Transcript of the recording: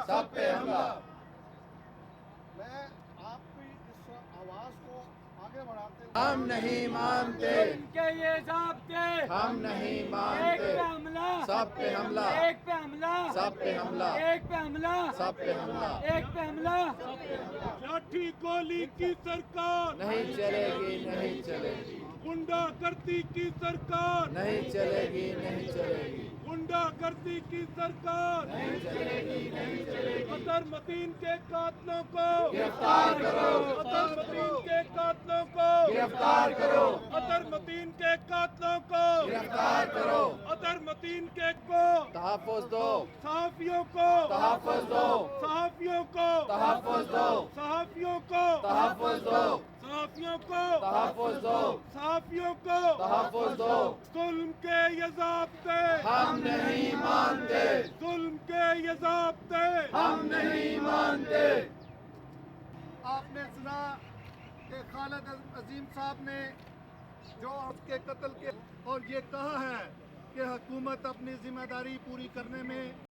सब पे हमला। मैं आपकी इस आवाज को आगे बढ़ाते हुए हम नहीं मानते, इनके ये ज़ाब्ते, हम नहीं एक मानते, पे हमला, सब पे हमला, एक पे हमला, सब पे हमला, एक पे हमला, सब पे हमला। एक पे हमला। लाठी गोली की सरकार, नहीं चलेगी, नहीं चलेगी, गुंडागर्दी की सरकार, नहीं चलेगी, नहीं चलेगी, गुंडागर्दी की सरकार, नहीं चलेगी, नहीं चलेगी। अतरमतीन के कातलों को गिरफ्तार करो, अतरमतीन के कातलों को गिरफ्तार करो, अतरमतीन के कातलों को गिरफ्तार करो, अतरमतीन के को तहफ़्फ़ुज़ दो, सहाफियों को तहफ़्फ़ुज़ दो, सहाफियों को तहफ़्फ़ुज़ दो, सहाफियों को तहफ़्फ़ुज़ दो, सहाफियों को तहफ़्फ़ुज़ दो, सहाफियों को तहफ़्फ़ुज़ दो। जुल्म के ये ज़ाब्ते, हम नहीं मानते, जुल्म के ये ज़ाब्ते, हम नहीं मानते। आपने सुना कि खालिद अजीम साहब ने जो उसके कत्ल के और ये कहा है कि हुकूमत अपनी जिम्मेदारी पूरी करने में